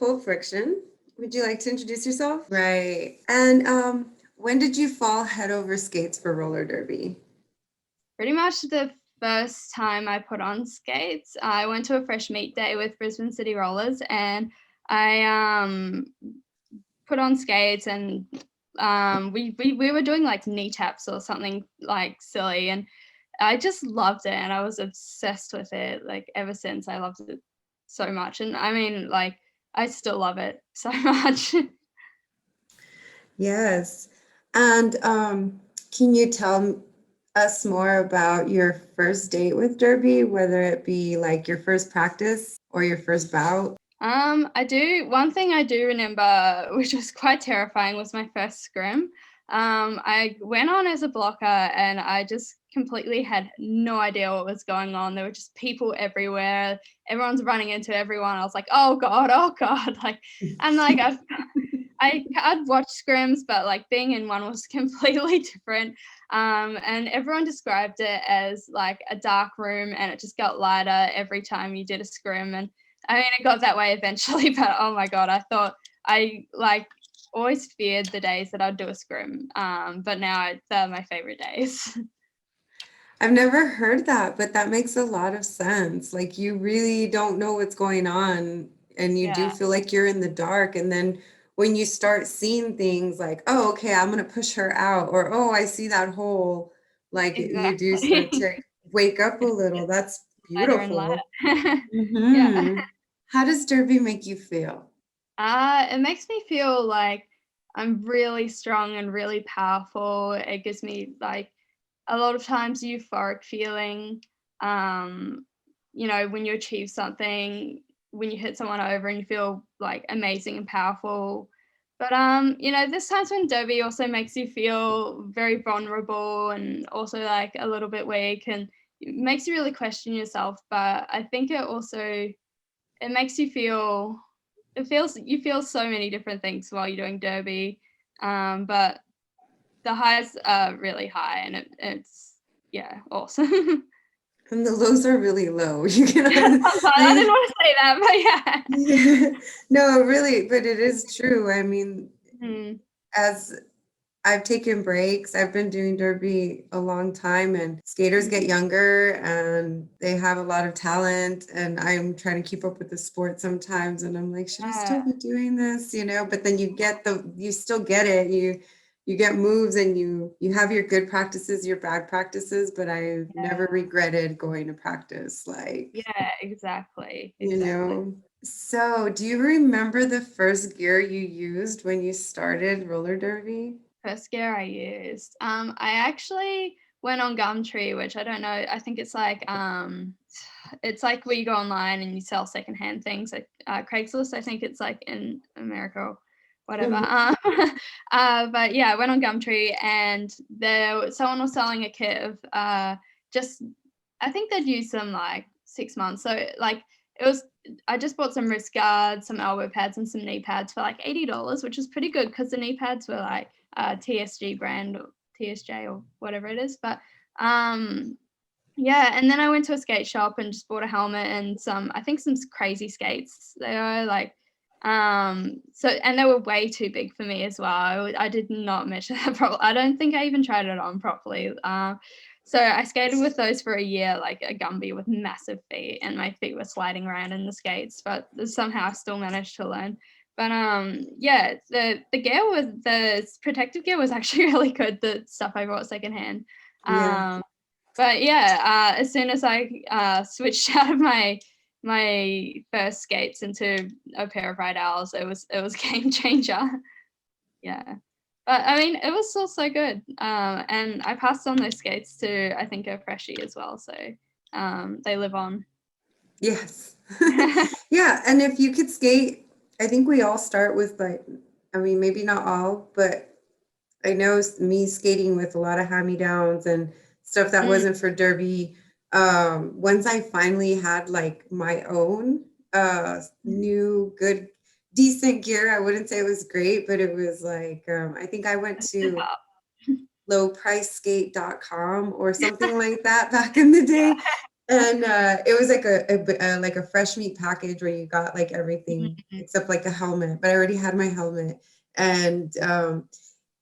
Pulp Friction. Would you like to introduce yourself? Right. And when did you fall head over skates for roller derby? Pretty much the first time I put on skates, I went to a fresh meat day with Brisbane City Rollers, and I put on skates, and we were doing like knee taps or something like silly, and I just loved it, and I was obsessed with it. Like ever since, I loved it so much, and I mean, like I still love it so much. Yes. And can you tell us more about your first date with derby, whether it be like your first practice or your first bout? I do. One thing I do remember, which was quite terrifying, was my first scrim. I went on as a blocker, and I just completely had no idea what was going on. There were just people everywhere. Everyone's running into everyone. I was like, oh god, like, and like I'd watched scrims, but like being in one was completely different. And everyone described it as like a dark room, and it just got lighter every time you did a scrim. And I mean, it got that way eventually, but oh my god, I thought I like always feared the days that I'd do a scrim. But now they're my favorite days. I've never heard that, but that makes a lot of sense. Like you really don't know what's going on and you do Yeah, feel like you're in the dark. And then when you start seeing things like, oh, okay, I'm gonna push her out, or oh, I see that hole, like you do start exactly. to wake up a little. It's That's lighter and beautiful. lighter. Yeah. Hmm. How does Derby make you feel? It makes me feel like I'm really strong and really powerful. It gives me like a lot of times euphoric feeling. Um, when you achieve something, when you hit someone over and you feel like amazing and powerful. But there's times when derby also makes you feel very vulnerable and also like a little bit weak, and it makes you really question yourself. But I think it makes you feel you feel so many different things while you're doing derby. But the highs are really high, and it's yeah, awesome. And the lows are really low. You can, I didn't want to say that, but yeah. yeah. No, really, but it is true. I mean, Mm, as I've taken breaks. I've been doing derby a long time, and skaters get mm, younger and they have a lot of talent. And I'm trying to keep up with the sport sometimes. And I'm like, should I yeah, still be doing this? But then you still get it. You get moves and you have your good practices, your bad practices, but I've never regretted going to practice. Like, yeah, exactly, you exactly. know. So, do you remember the first gear you used when you started roller derby? First gear I used. I actually went on Gumtree, which I don't know. I think it's like where you go online and you sell secondhand things, like Craigslist. I think it's like in America or whatever. Mhm. But yeah, I went on Gumtree, and someone was selling a kit of just I think they'd used them like 6 months. So like it was I just bought some wrist guards, some elbow pads, and some knee pads for like $80, which is pretty good because the knee pads were like TSG brand or TSJ or whatever it is. But yeah, and then I went to a skate shop and just bought a helmet and I think some crazy skates. They are like, and they were way too big for me as well. I did not measure that properly. I don't think I even tried it on properly. So I skated with those for a year, like a Gumby with massive feet, and my feet were sliding around in the skates, but somehow I still managed to learn. But yeah, the protective gear was actually really good. The stuff I bought secondhand. Yeah. But yeah, as soon as I switched out of my first skates into a pair of Ride Owls, it was game changer. Yeah, but I mean, it was still so good. And I passed on those skates to I think a freshie as well, so they live on. Yes. Yeah, and if you could skate, I think we all start with like, I mean, maybe not all, but I know me skating with a lot of hand-me-downs and stuff that Mm, wasn't for derby. Once I finally had like my own new good decent gear, I wouldn't say it was great, but it was like I think I went a step to up. lowpriceskate.com or something like that back in the day. And it was like like a fresh meat package where you got like everything Mhm. except like a helmet, but I already had my helmet. And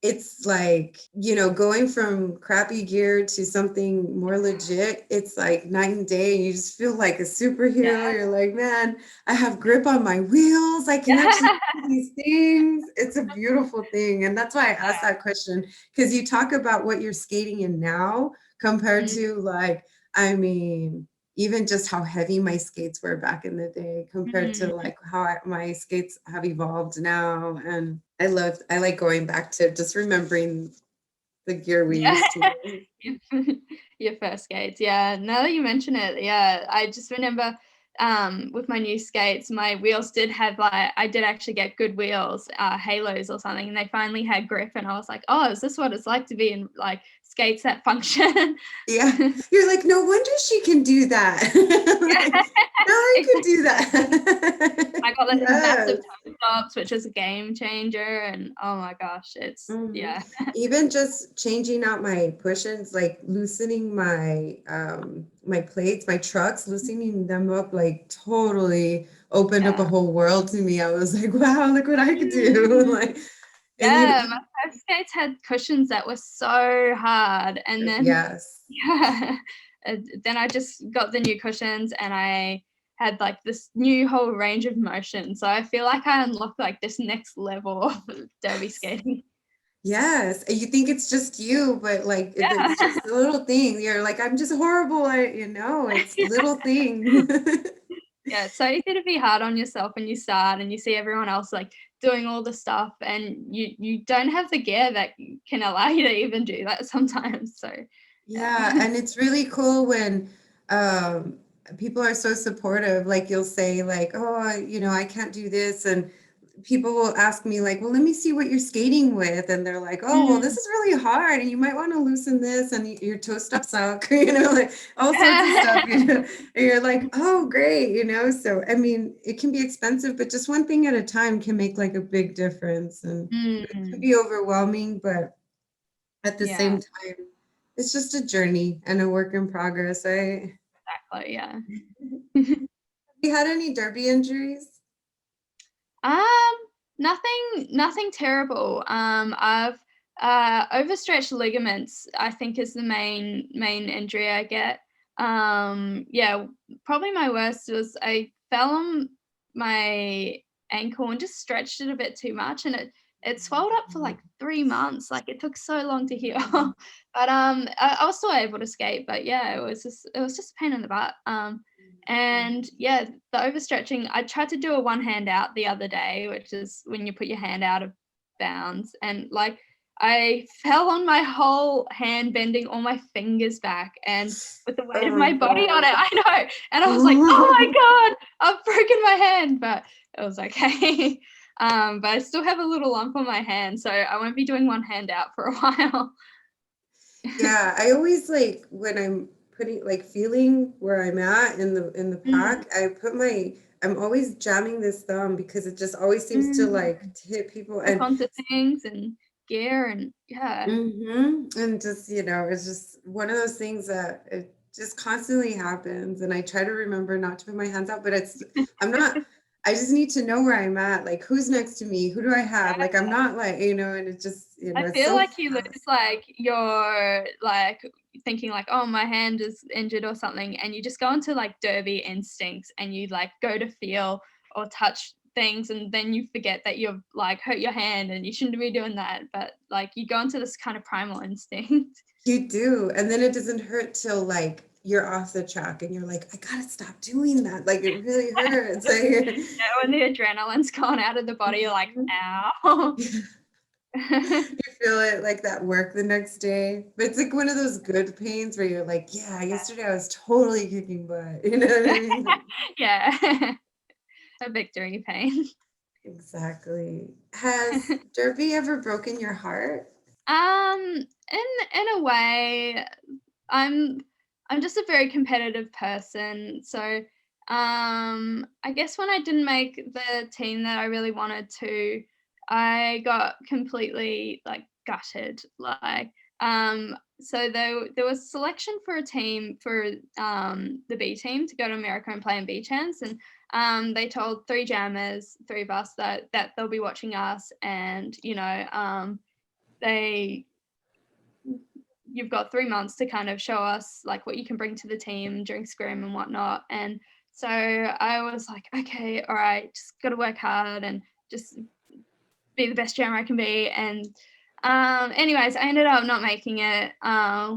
it's like, going from crappy gear to something more legit, it's like night and day. You just feel like a superhero. Yeah. You're like, man, I have grip on my wheels. I can actually do these things. It's a beautiful thing. And that's why I asked that question, because you talk about what you're skating in now compared Mm, to like, I mean, even just how heavy my skates were back in the day compared to mm. like how my skates have evolved now. And I like going back to just remembering the gear we Yeah. used to use. Your your first skates, yeah. Now that you mention it, yeah, I just remember, with my new skates, my wheels did have, like I did actually get good wheels, Halos or something, and they finally had grip, and I was like, "Oh, is this what it's like to be in, like, skates that function?" Yeah. You're like, no wonder she can do that. Like, Yeah, now I could do exactly. that. I got the massive Yes. toe stops, which is a game changer, and oh my gosh, it's Mhm. yeah. Even just changing out my push-ins, like loosening my plates, my trucks, loosening them up like totally opened up a Yeah. whole world to me. I was like, wow, look what I could do. Mm. Like, and Yeah, my first skates had cushions that were so hard, and then yes. yeah, then I just got the new cushions, and I had, like, this new whole range of motion, so I feel like I unlocked, like, this next level of derby skating. Yes, and you think it's just you, but like it's Yeah. just a little thing. You're like, I'm just horrible. It's little things. Yeah, it's so easy to be hard on yourself when you start and you see everyone else, like, doing all the stuff, and you don't have the gear that can allow you to even do that sometimes, so, yeah. Yeah, and it's really cool when um, people are so supportive. Like you'll say, like, "Oh, I can't do this," and people will ask me, like, "Well, let me see what you're skating with," and they're like, "Oh, well, this Mm. is really hard, and you might want to loosen this, and your toe stops suck," like all sorts of stuff. Yeah. And you're like, "Oh, great." So I mean, it can be expensive, but just one thing at a time can make like a big difference, and it can Mm. be overwhelming, but at the Yeah, same time, it's just a journey and a work in progress. exactly, yeah. You had any derby injuries? Um, nothing terrible. I've overstretched ligaments, I think, is the main injury I get. Yeah, probably my worst was I fell on my ankle and just stretched it a bit too much, and it swelled up for like 3 months. Like, it took so long to heal. But I was still able to skate, but yeah, it was just a pain in the butt. And yeah, the overstretching, I tried to do a one hand out the other day, which is when you put your hand out of bounds, and, like, I fell on my whole hand, bending all my fingers back, and with the weight of Oh my body on it, God. I know, and I was like, "Oh my god, I've broken my hand," but it was okay. But I still have a little lump on my hand, so I won't be doing one hand out for a while. Yeah, I always like when I'm putting like feeling where I'm at in the Mm, pack, I'm always jamming this thumb because it just always seems to mm. like to hit people. Hook And onto things and gear and yeah. and just, it's just one of those things that it just constantly happens. And I try to remember not to put my hands out, but I'm not, I just need to know where I'm at. Like, who's next to me? Who do I have? Like, I'm not like, and it just, I it's feel so like you lose, fast. like, your, like, thinking, like, "Oh, my hand is injured," or something, and you just go into, like, derby instincts, and you, like, go to feel or touch things, and then you forget that you've, like, hurt your hand, and you shouldn't be doing that, but, like, you go into this kind of primal instinct. You do. And then it doesn't hurt till like you're off the track and you're like, I gotta stop doing that. Like it really hurts. Like, Yeah, when the adrenaline's gone out of the body, you're like, "Ow." you feel it like that work the next day. But it's like one of those good pains where you're like, yeah, yesterday I was totally kicking butt. You know what I mean? Yeah. A victory pain. Exactly. Has Derby ever broken your heart? In a way, I'm I'm just a very competitive person. So, I guess when I didn't make the team that I really wanted to, I got completely, like, gutted. Like, So there was selection for a team for the B team to go to America and play in B chance, and they told 3 jammers, 3 of us, that they'll be watching us, and you've got 3 months to kind of show us like what you can bring to the team during scrim and whatnot. And so I was like, okay, all right, just got to work hard and just be the best jammer I can be. And anyways, I ended up not making it,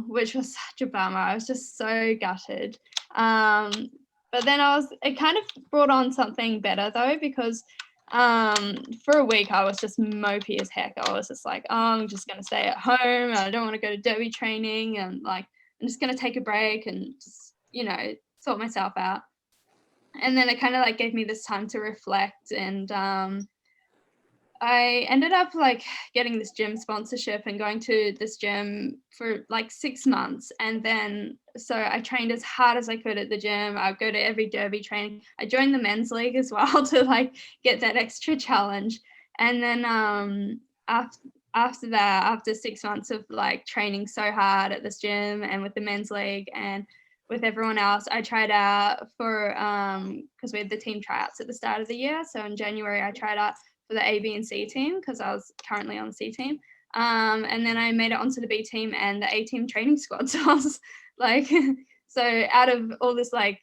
which was such a bummer. I was just so gutted. But then it kind of brought on something better though, because for a week I was just mopey as heck. I was just like, oh, I'm just gonna stay at home. I don't want to go to derby training, and like I'm just gonna take a break and just sort myself out. And then it kind of like gave me this time to reflect, and I ended up like getting this gym sponsorship and going to this gym for like 6 months. And then, so I trained as hard as I could at the gym. I'd go to every derby training. I joined the men's league as well to like get that extra challenge. And then after that, after 6 months of like training so hard at this gym and with the men's league and with everyone else, I tried out for, because we had the team tryouts at the start of the year. So in January, I tried out for the A, B, and C team because I was currently on the C team. And then I made it onto the B team and the A team training squad. So I was like, so out of all this like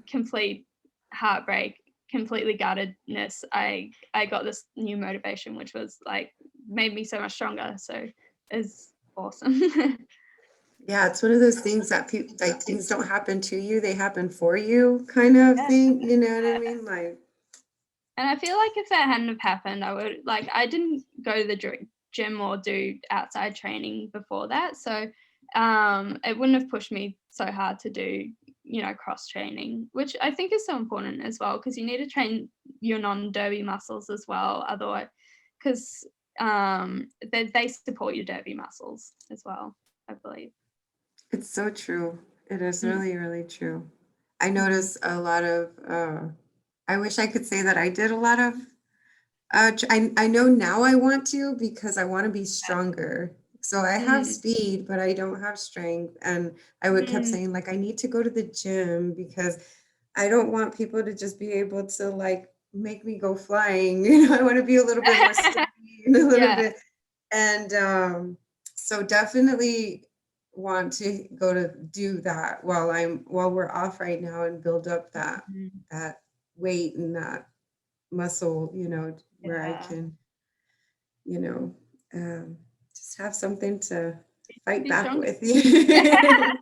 complete heartbreak, completely guttedness, I got this new motivation, which was like made me so much stronger. So it's awesome. Yeah, it's one of those things that people like, things don't happen to you, they happen for you kind of thing, you know what I mean? Like, and I feel like if that hadn't have happened, I didn't go to the gym or do outside training before that. So it wouldn't have pushed me so hard to do, cross training, which I think is so important as well, because you need to train your non-derby muscles as well. Otherwise, because they support your derby muscles as well, I believe. it's so true. It is Mm. really, really true. I notice a lot of, I wish I could say that I did a lot of, I know now I want to because I want to be stronger. So I have speed, but I don't have strength. And I would kept saying like, I need to go to the gym because I don't want people to just be able to like make me go flying. I want to be a little bit more sturdy and a little Yeah. bit. And so definitely want to go to do that while we're off right now and build up that weight and that muscle, where I can, you know, just have something to fight Be back stronger. with. Yeah.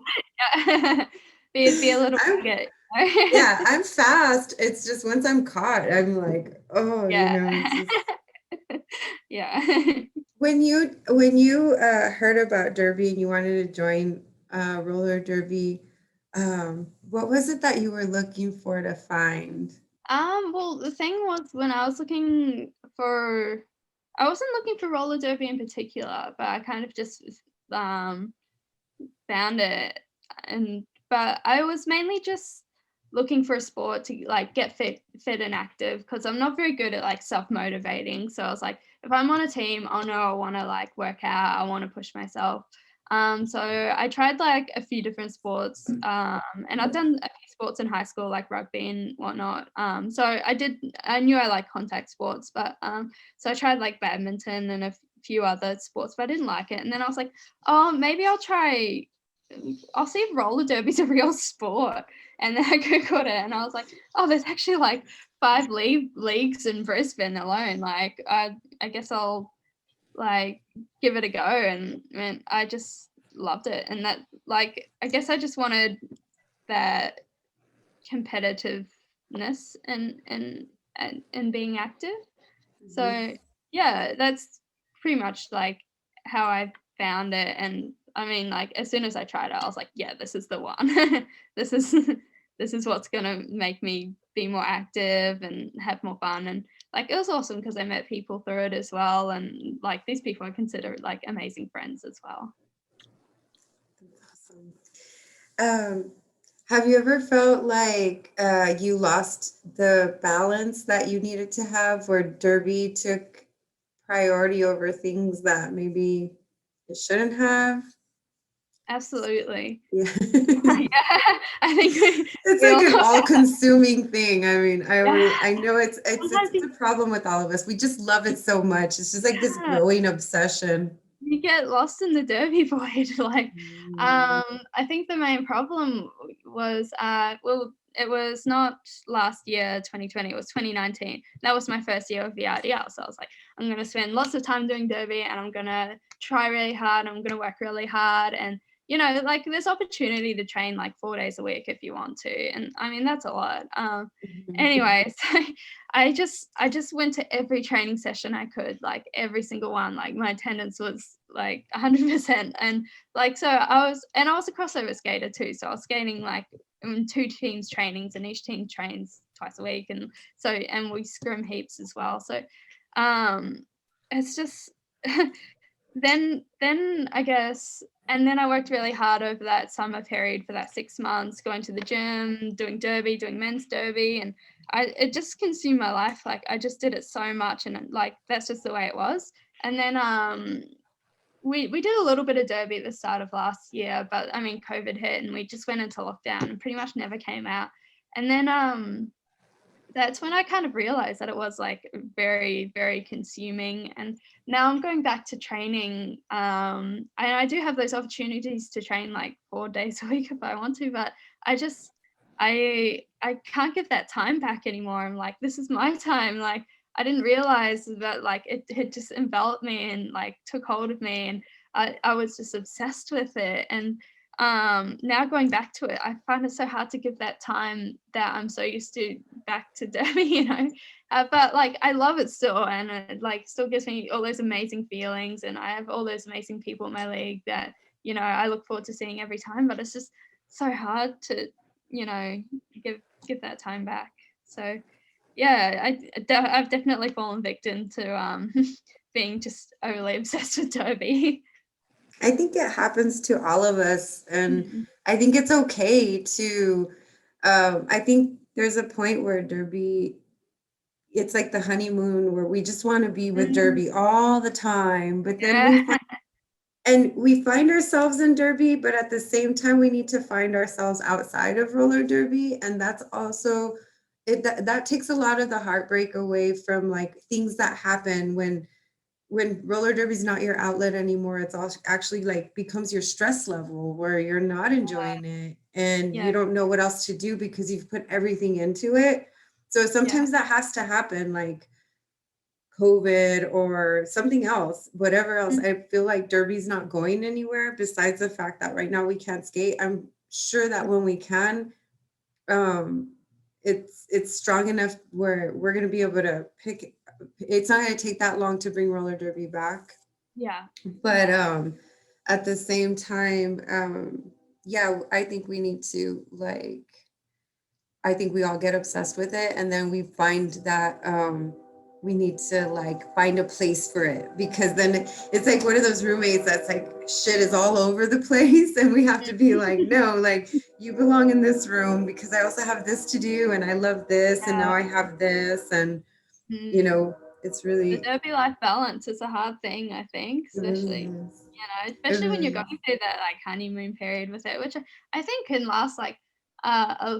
be a little I'm, bit. yeah, I'm fast. It's just once I'm caught, I'm like, oh, Yeah. it's just... Yeah. When you heard about Derby and you wanted to join roller derby, what was it that you were looking for to find? Well, the thing was, when I was looking for, I wasn't looking for roller derby in particular, but I kind of just found it, but I was mainly just looking for a sport to like get fit and active, because I'm not very good at like self-motivating. So I was like, if I'm on a team, I know I want to like work out, I want to push myself. So I tried like a few different sports, and I've done a few sports in high school, like rugby and whatnot. So I knew I like contact sports, but so I tried like badminton and a few other sports, but I didn't like it. And then I was like, oh, maybe I'll see if roller derby's a real sport. And then I googled it and I was like, oh, there's actually like 5 leagues in Brisbane alone. Like I guess I'll like give it a go. And I just loved it. And that, like, I guess I just wanted that competitiveness and being active. So yeah, that's pretty much like how I found it. And I mean, like, as soon as I tried it, I was like, yeah, this is the one. this is what's gonna make me be more active and have more fun. And like, it was awesome because I met people through it as well, and like these people I consider like amazing friends as well. Awesome. Have you ever felt like you lost the balance that you needed to have, where derby took priority over things that maybe it shouldn't have. Absolutely. Yeah. Yeah, I think It's we like all an know all-consuming thing. I mean, yeah. I know it's Sometimes a problem with all of us. We just love it so much. It's just like this yeah, growing obsession. you get lost in the derby void. Like, Mm. I think the main problem was, well, it was not last year, 2020, it was 2019. That was my first year of VRDL. So I was like, I'm going to spend lots of time doing derby and I'm going to try really hard. I'm going to work really hard. And, like there's opportunity to train like 4 days a week if you want to. And I mean, that's a lot. Mhm. Anyway, so I just went to every training session I could, like every single one. Like my attendance was like 100%. And like so I was a crossover skater too. So I was skating like in two teams trainings and each team trains twice a week. And we scrim heaps as well. So it's just then I guess, and then I worked really hard over that summer period for that 6 months, going to the gym, doing derby, doing men's derby, and it just consumed my life. Like I just did it so much, and like that's just the way it was. And then we did a little bit of derby at the start of last year, but I mean COVID hit and we just went into lockdown and pretty much never came out. And then that's when I kind of realized that it was like very, very consuming. And now I'm going back to training. And I do have those opportunities to train like 4 days a week if I want to, but I just I can't get that time back anymore. I'm like, this is my time. Like I didn't realize that like it had just enveloped me and like took hold of me, and I was just obsessed with it. And now going back to it, I find it so hard to give that time that I'm so used to back to derby, but like I love it still, and it like still gives me all those amazing feelings, and I have all those amazing people in my league that I look forward to seeing every time. But it's just so hard to you know give that time back. So yeah, I've definitely fallen victim to being just overly obsessed with derby. I think it happens to all of us, and Mhm. I think it's okay to. I think there's a point where derby, it's like the honeymoon where we just want to be with Mhm. derby all the time, but then Yeah. we find ourselves in derby, but at the same time we need to find ourselves outside of roller derby, and that's also that takes a lot of the heartbreak away from like things that happen when roller derby is not your outlet anymore. It's also actually like becomes your stress level where you're not enjoying it and Yeah. you don't know what else to do because you've put everything into it. So Yeah. sometimes that has to happen, like COVID or something else, whatever else. Mhm. I feel like derby's not going anywhere besides the fact that right now we can't skate. I'm sure that when we can, um, it's strong enough where we're gonna be able to pick. It's not gonna take that long to bring roller derby back, Yeah. but Yeah. at the same time, yeah, I think we need to like. I think we all get obsessed with it, and then we find that we need to like find a place for it, because then it's like one of those roommates that's like shit is all over the place, and we have to be like, no, like you belong in this room because I also have this to do, and I love this, and now I have this, and you Mm. know, it's The really, derby life balance is a hard thing, I think, it really especially is. It especially when you're really going is. through that like honeymoon period with it, which I think can last like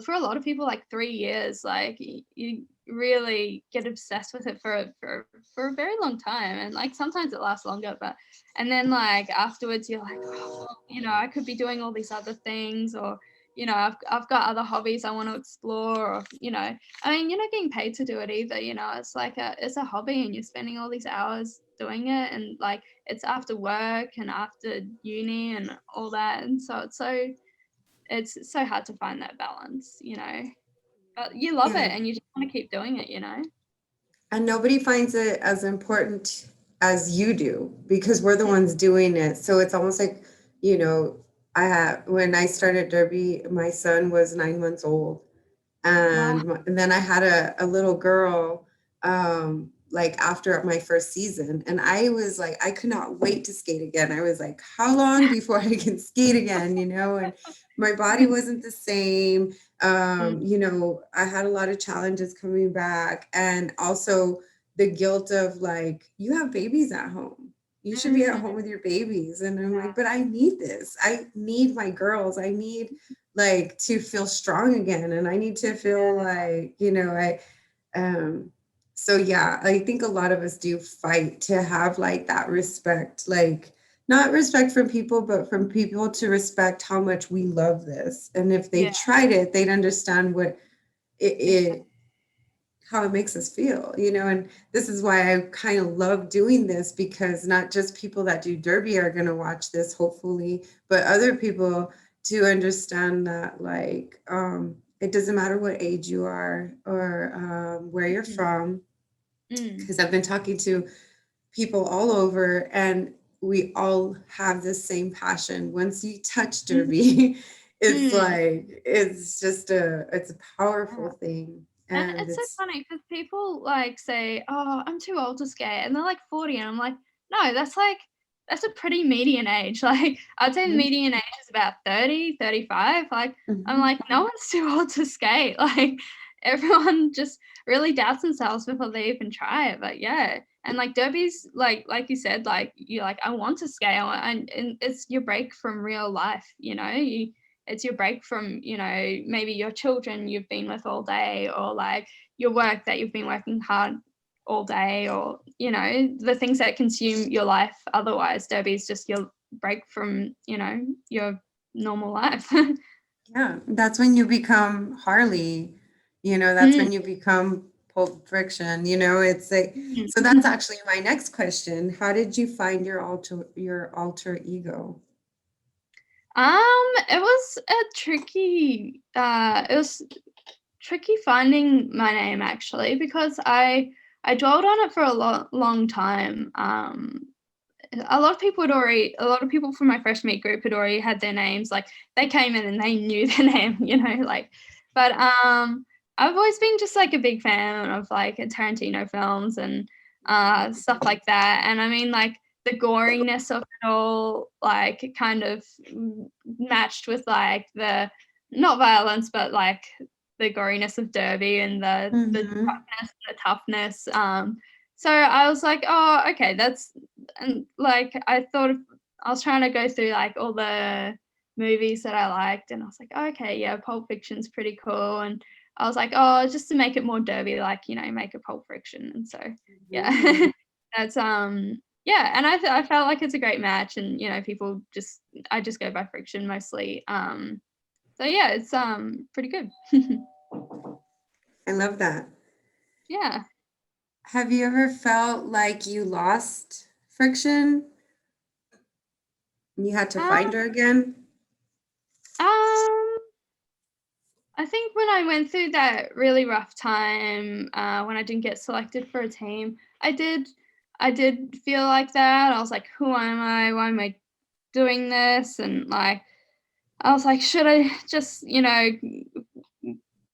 for a lot of people like 3 years. Like you really get obsessed with it for a very long time, and like sometimes it lasts longer. But and then like afterwards you're like, oh, well, I could be doing all these other things, or I've got other hobbies I want to explore, or I mean, you're not getting paid to do it either. It's like it's a hobby, and you're spending all these hours doing it, and like it's after work and after uni and all that, and so it's so hard to find that balance. But you love Yeah. it, and you just want to keep doing it. And nobody finds it as important as you do because we're the ones doing it. So it's almost like, you know, when I started derby, my son was 9 months old, Wow. and then I had a little girl, like after my first season, and I was like, I could not wait to skate again. I was like, how long before I can skate again, and my body wasn't the same. I had a lot of challenges coming back, and also the guilt of like, you have babies at home. You should be at Mm, home with your babies. And I'm yeah, like, but I need this. I need my girls. I need like to feel strong again. And I need to feel like, um, so yeah, I think a lot of us do fight to have like that respect, like not respect from people, but from people to respect how much we love this. And if they yeah, tried it, they'd understand what it, exactly. it how it makes us feel, and this is why I kind of love doing this, because not just people that do derby are going to watch this, hopefully, but other people to understand that, like, it doesn't matter what age you are, or where you're Mm, from, mm, because I've been talking to people all over, and we all have the same passion. Once you touch mhm, derby, it's mm. like it's a powerful thing, And and it's so it's funny because people like say, "Oh, I'm too old to skate," and they're like 40, and I'm like, "No, that's a pretty median age." Like, I'd say the Mhm, median age is about 30, 35. Like, I'm mhm. like, no one's too old to skate. Like, everyone just really doubts themselves before they even try it. But yeah, and like derbies, like you said, like you're like, I want to skate, and it's your break from real life. It's your break from, maybe your children you've been with all day, or like your work that you've been working hard all day, or the things that consume your life. Otherwise, derby is just your break from your normal life. Yeah, that's when you become Harley, that's Mm, when you become Pulp Friction, it's like, mm. so that's actually my next question. How did you find your alter ego? It was tricky finding my name, actually, because I dwelled on it for a long time. A lot of people from my fresh meat group had already had their names. Like, they came in and they knew their name, like, but I've always been just like a big fan of like Tarantino films and stuff like that. And I mean, like, the goriness of it all, like, kind of matched with like the not violence, but like the goriness of derby, and the Mhm. toughness. So I was like, oh, okay, that's, and like I was trying to go through like all the movies that I liked, and I was like, oh, okay, yeah, Pulp Fiction's pretty cool, and I was like, oh, just to make it more derby, like, make a Pulp Friction, and so yeah, Mhm. that's yeah, and I felt like it's a great match, and people just I just go by Friction mostly, so yeah, it's pretty good. I love that. Yeah. Have you ever felt like you lost Friction and you had to Um, find her again? um, I think when I went through that really rough time, when I didn't get selected for a team, I did feel like that. I was like, "Who am I? Why am I doing this?" And like, I was like, "Should I just,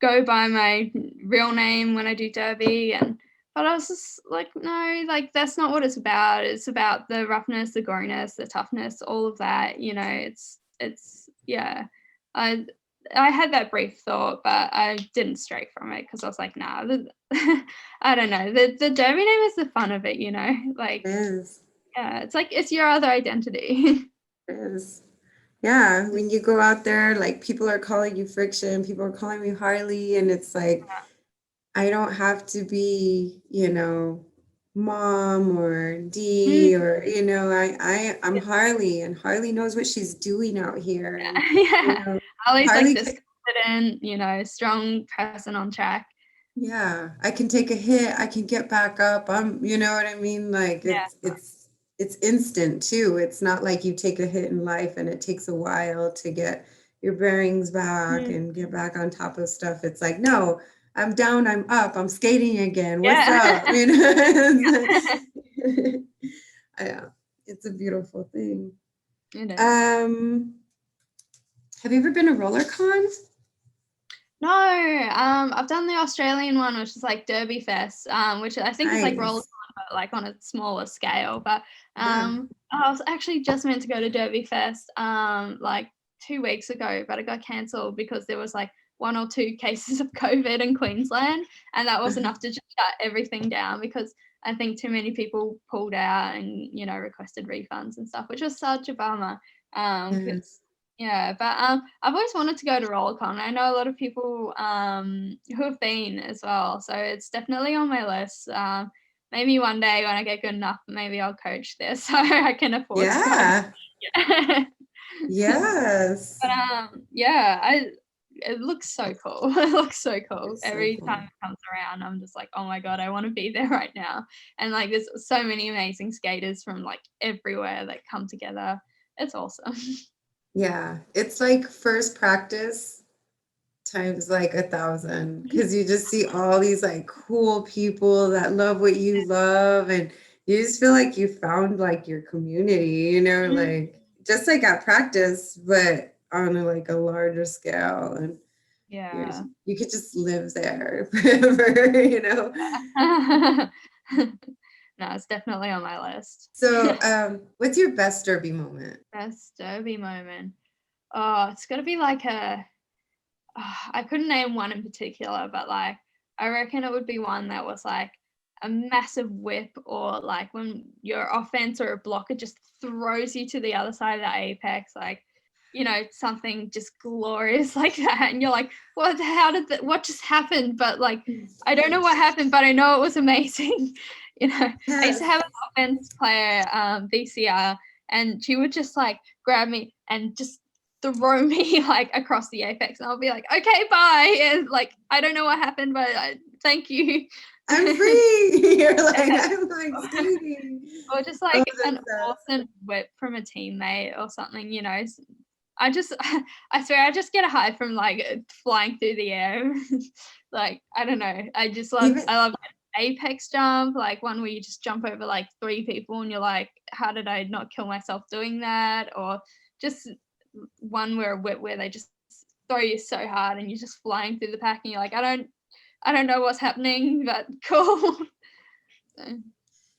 go by my real name when I do derby?" And but I was just like, "No, like, that's not what it's about. It's about the roughness, the goriness, the toughness, all of that." It's yeah. I I had that brief thought, but I didn't stray from it because I was like, "Nah, I don't know. The derby name is the fun of it, It Like, is. yeah, it's like it's your other identity." It is. Yeah, when you go out there, like people are calling you Friction, people are calling me Harley, and it's like I don't have to be, mom or Mm, D, or I'm Harley, and Harley knows what she's doing out here, and you yeah. know Ollie's like Harley this confident, strong person on track. Yeah, I can take a hit, I can get back up. You know what I mean? Like Yeah. it's instant too. It's not like you take a hit in life and it takes a while to get your bearings back Mm, and get back on top of stuff. It's like, no, I'm down, I'm up, I'm skating again. What's yeah. up? You know? Yeah, it's a beautiful thing. It is. Um, have you ever been to Rollercon? No, I've done the Australian one, which is like Derby Fest, which I think is like Rollercon, Nice. but like on a smaller scale. But Yeah. I was actually just meant to go to Derby Fest like 2 weeks ago, but it got cancelled because there was like one or two cases of COVID in Queensland, and that was enough to just shut everything down because I think too many people pulled out and, requested refunds and stuff, which was such a bummer. 'Cause Yes. yeah, but I've always wanted to go to Rollercon. I know a lot of people who have been as well, so it's definitely on my list. Maybe one day when I get good enough, maybe I'll coach this so I can afford to go. Yeah. Yeah. Yes. But yeah, it looks so cool. It looks so cool. It's so Every time cool. it comes around, I'm just like, oh my God, I want to be there right now. And like there's so many amazing skaters from like everywhere that come together. It's awesome. Yeah. It's like first practice times like 1,000 because you just see all these like cool people that love what you love, and you just feel like you found like your community, Mm, like just like at practice, but on like a larger scale, and you're, yeah. you could just live there forever. No, it's definitely on my list. So, what's your best derby moment? Best derby moment. Oh, it's got to be like I couldn't name one in particular, but like I reckon it would be one that was like a massive whip, or like when your offense or a blocker just throws you to the other side of the apex, like something just glorious like that, and you're like, what? How did that? What just happened? But like, I don't know what happened, but I know it was amazing. I used to Yes. have an offense player, VCR, and she would just like grab me and just throw me like across the apex, and I'll be like, okay, bye, and like I don't know what happened, but thank you. I'm free. You're like, I'm like skating. Or just Oh, like an that's sad. awesome whip from a teammate or something. I just I swear I just get a high from like flying through the air. Like I don't know, Even I love apex jump, like one where you just jump over like 3 people and you're like, how did I not kill myself doing that? Or just one where a whip where they just throw you so hard and you're just flying through the pack and you're like, I don't know what's happening, but cool. So,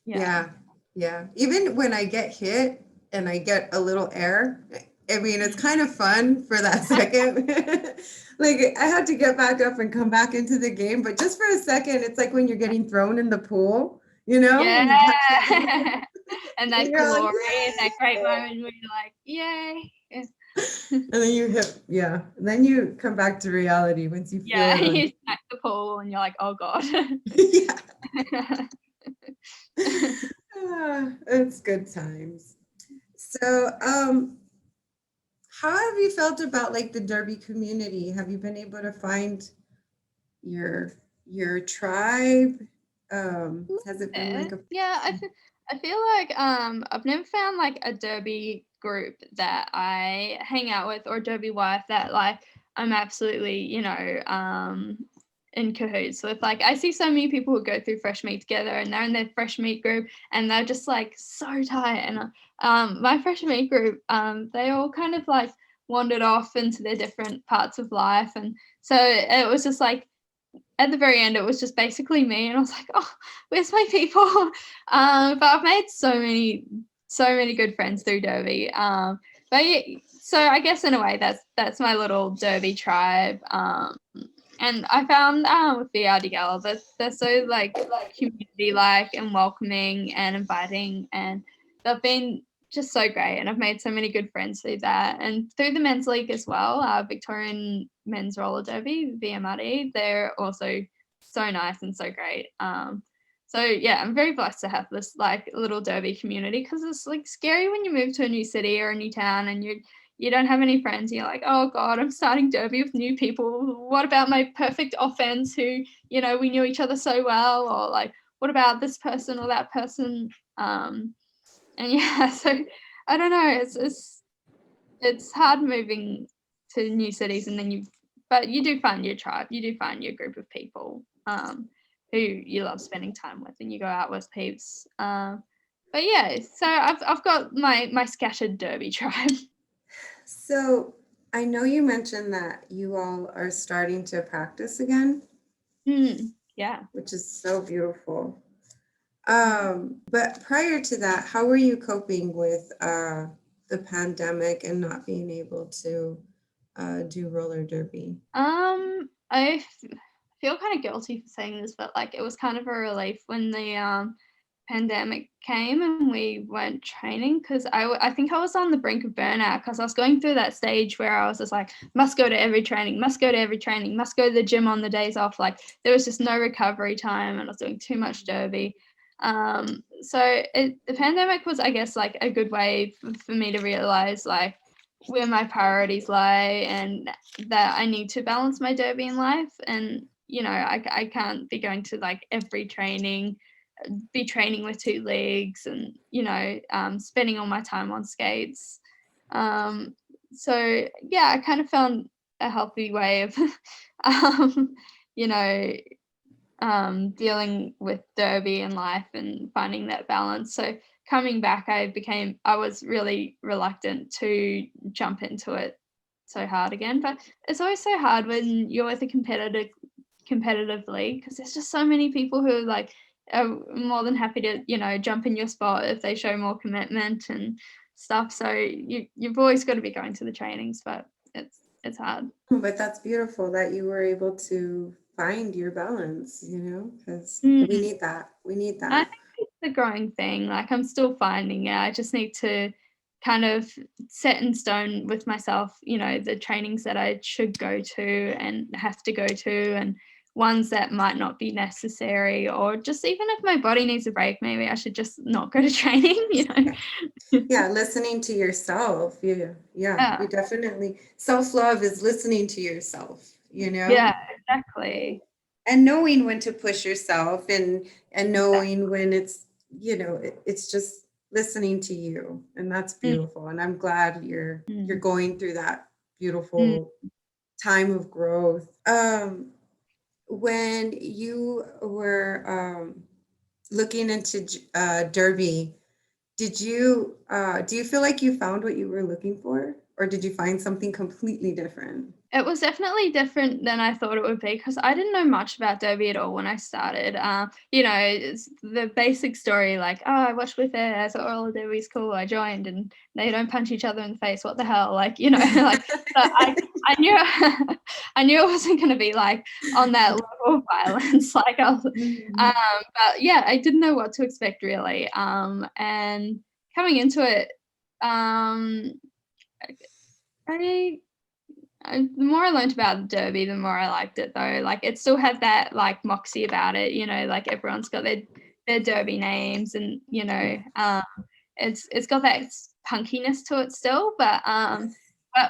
yeah. yeah, yeah. Even when I get hit and I get a little air, I mean, it's kind of fun for that second. Like I had to get back up and come back into the game, but just for a second, it's like when you're getting thrown in the pool, when you catch Yeah. that, And and that you're like, glory and that great yay! moment where you're like, yay. And then you hit, yeah. And then you come back to reality once you feel Yeah, it on. you smack the pool and you're like, oh God. Yeah. It's good times. So, how have you felt about like the derby community? Have you been able to find your your tribe? Has it been like a Yeah, I feel like I've never found like a derby group that I hang out with, or a derby wife that like I'm absolutely, in cahoots with. Like I see so many people who go through fresh meat together and they're in their fresh meat group and they're just like so tight. And my fresh meat group, they all kind of like wandered off into their different parts of life, and so it was just like at the very end, it was just basically me, and I was like, "Oh, where's my people?" But I've made so many good friends through Derby. But yeah, so I guess in a way, that's my little Derby tribe. And I found with VR Gala that they're so like community like and welcoming and inviting, and they've been just so great, and I've made so many good friends through that, and through the men's league as well, Victorian Men's Roller Derby, VMRD. They're also so nice and so great. So yeah, I'm very blessed to have this like little derby community, because it's like scary when you move to a new city or a new town and you don't have any friends. You're like, oh God, I'm starting derby with new people. What about my perfect offense who, we knew each other so well? Or like, what about this person or that person? And yeah, so I don't know. It's hard moving to new cities, and then but you do find your tribe. You do find your group of people who you love spending time with, and you go out with peeps. But yeah, so I've got my scattered derby tribe. So I know you mentioned that you all are starting to practice again, Yeah. which is so beautiful. Mm. But prior to that, how were you coping with the pandemic and not being able to do roller derby? I feel kind of guilty for saying this, but like it was kind of a relief when the pandemic came and we weren't training, because I think I was on the brink of burnout, because I was going through that stage where I was just like, must go to every training, must go to every training, must go to the gym on the days off. Like there was just no recovery time and I was doing too much derby. So the pandemic was, I guess, like a good way for me to realize like where my priorities lie and that I need to balance my derby in life. And you know, I can't be going to like every training, be training with two legs, and you know, spending all my time on skates. So yeah, I kind of found a healthy way of um, you know, dealing with derby in life and finding that balance. So coming back, I was really reluctant to jump into it so hard again. But it's always so hard when you're with a competitive league, because there's just so many people who like are more than happy to, you know, jump in your spot if they show more commitment and stuff. So you've always got to be going to the trainings, but it's hard. But that's beautiful that you were able to find your balance, because we Mm. need that. We need I that. think it's a growing thing. Like I'm still finding it. I just need to kind of set in stone with myself, you know, the trainings that I should go to and have to go to, and ones that might not be necessary, or just even if my body needs a break, maybe I should just not go to training, you know. Yeah, listening to yourself. Yeah, Yeah. we definitely, self-love is listening to yourself, Yeah, exactly. and knowing when to push yourself, and knowing when it's just listening to you, and that's Mm, beautiful. And I'm glad you're mm, going through that mm. beautiful time of growth. When you were looking into derby, do you feel like you found what you were looking for, or did you find something completely different? It was definitely different than I thought it would be, because I didn't know much about derby at all when I started. You know, it's the basic story, like, oh, I watched with it, I thought roller derby's cool, I joined, and they don't punch each other in the face. What the hell? Like, you know, like but I knew I knew it wasn't going to be like on that level of violence. Like, Mhm. but yeah, I didn't know what to expect really. And coming into it, um, I the more I learned about the derby, the more I liked it though. Like it still had that like moxie about it, you know, like everyone's got their derby names, and you know, it's got that punkiness to it still, but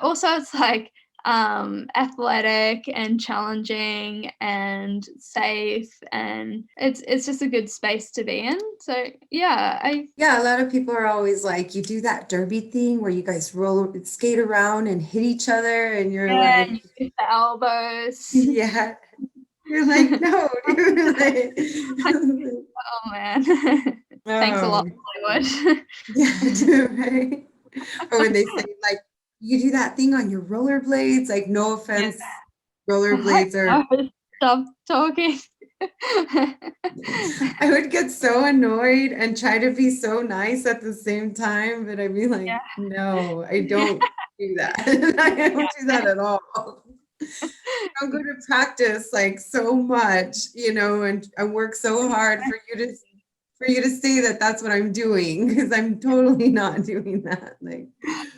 also it's like athletic and challenging and safe, and it's just a good space to be in. So yeah, Yeah, a lot of people are always like, you do that derby thing where you guys roll skate around and hit each other, and you're yeah, like, and you use the elbows. yeah, you're like, no, dude. Oh man. Thanks a lot, Oh, Hollywood. yeah, dude, right? Or when they say like, you do that thing on your rollerblades, like, no Yeah. offense, I'm like, rollerblades are. no, stop talking. I would get so annoyed and try to be so nice at the same time, but I'd be like, Yeah. no, I don't do that. I don't do that at all. I'm going to practice like so much, and work so hard for you to say that that's what I'm doing, because I'm totally not doing that. Like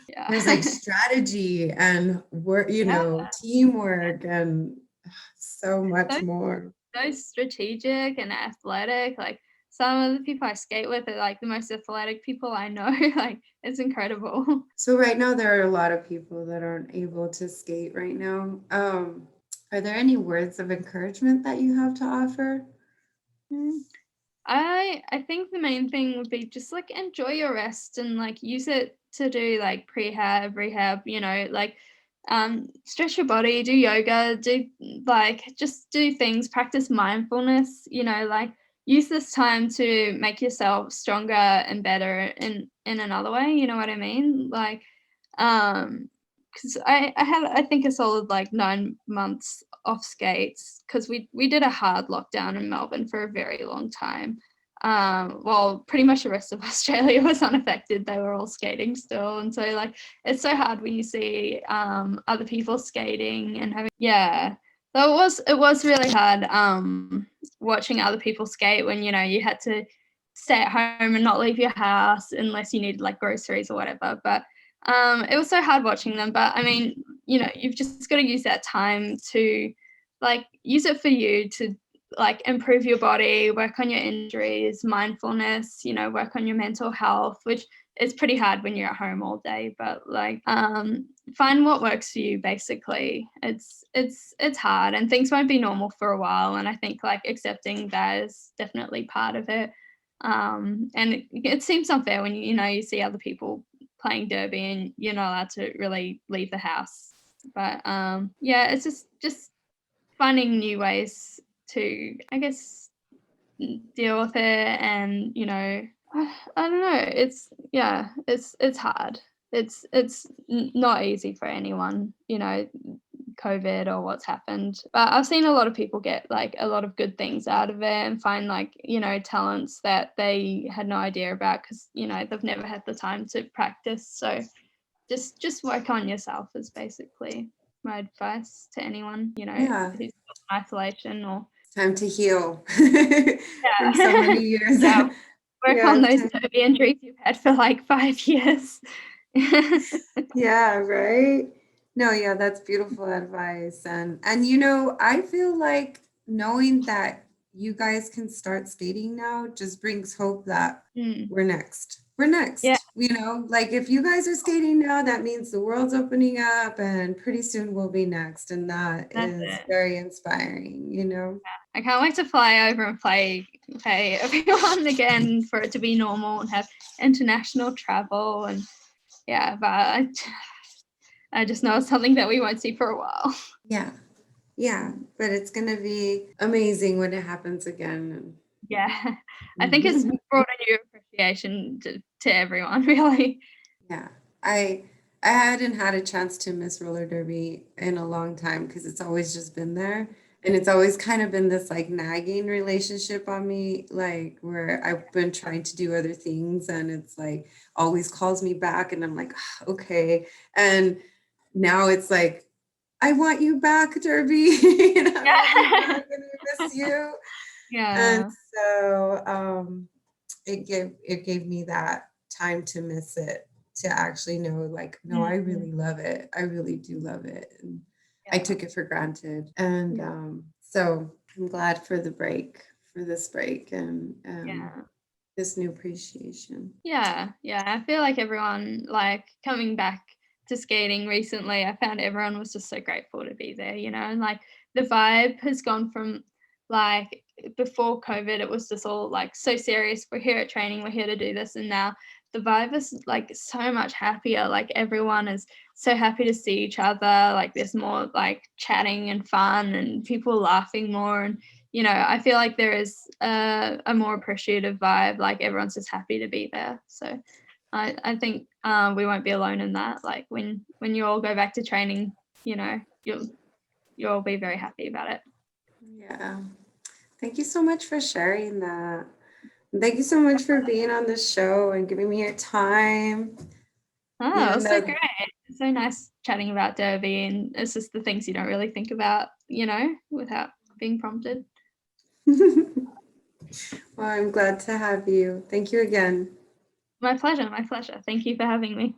Yeah. there's like strategy and work, Yeah. teamwork, and so much So, more. so strategic and athletic. Like some of the people I skate with are like the most athletic people I know. Like it's incredible. So right now there are a lot of people that aren't able to skate right now. Are there any words of encouragement that you have to offer? Mm. I think the main thing would be just like enjoy your rest and like use it to do like prehab, rehab, you know, like stretch your body, do yoga, do like just do things, practice mindfulness, you know, like use this time to make yourself stronger and better in another way, you know what I mean? Like because I had I think a solid like 9 months off skates, because we did a hard lockdown in Melbourne for a very long time. While pretty much the rest of Australia was unaffected, they were all skating still, and so like it's so hard when you see other people skating and having yeah. So it was really hard watching other people skate when you know you had to stay at home and not leave your house unless you needed like groceries or whatever. But it was so hard watching them. But I mean, you've just got to use that time to like use it for you to like improve your body, work on your injuries, mindfulness, work on your mental health, which is pretty hard when you're at home all day, but like find what works for you basically. It's hard and things won't be normal for a while, and I think like accepting that is definitely part of it. And it seems unfair when you see other people playing derby and you're not allowed to really leave the house. But yeah, it's just finding new ways to, I guess, deal with it. And I don't know, it's hard. It's not easy for anyone, COVID or what's happened, but I've seen a lot of people get like a lot of good things out of it and find like talents that they had no idea about because they've never had the time to practice. So just work on yourself is basically my advice to anyone Yeah. who's in isolation or Time to heal from so yeah. many years. Yeah, work Yeah, on it's those time. derby injuries you've had for like 5 years. Yeah, right. No, yeah, that's beautiful advice. And I feel like knowing that you guys can start skating now just brings hope that Mm, we're next. We're yeah, next. Like if you guys are skating now, that means the world's opening up and pretty soon we'll be next. And that that's is it. very inspiring. I can't wait to fly over and play everyone again for it to be normal and have international travel and yeah, but I just know it's something that we won't see for a while. Yeah. Yeah. But it's gonna be amazing when it happens again. Yeah, I think it's brought a new appreciation to everyone, really. Yeah. I hadn't had a chance to miss roller derby in a long time because it's always just been there. And it's always kind of been this like nagging relationship on me, like where I've been trying to do other things and it's like always calls me back and I'm like, "Ah, okay." And now it's like, I want you back, Derby. I want you Yeah. back and I miss you. And Yeah. so it gave me that time to miss it, to actually know like, no, I Mhm. really love it. I really do love it. And I Yeah. took it for granted. And so I'm glad for this break and Yeah. this new appreciation. Yeah. I feel like everyone, like, coming back to skating recently, I found everyone was just so grateful to be there, and, like, the vibe has gone from, like, before COVID, it was just all, like, so serious, "We're here at training, we're here to do this," and now the vibe is, like, so much happier, like, everyone is so happy to see each other, like, there's more, like, chatting and fun and people laughing more, and I feel like there is a more appreciative vibe. Like everyone's just happy to be there. So I think we won't be alone in that. Like when you all go back to training, you'll all be very happy about it. Yeah. Thank you so much for sharing that. And thank you so much for being on the show and giving me your time. Oh, it Even was so though great. It's so nice chatting about Derby, and it's just the things you don't really think about, without being prompted. well, I'm glad to have you. Thank you again. My pleasure. My pleasure. Thank you for having me.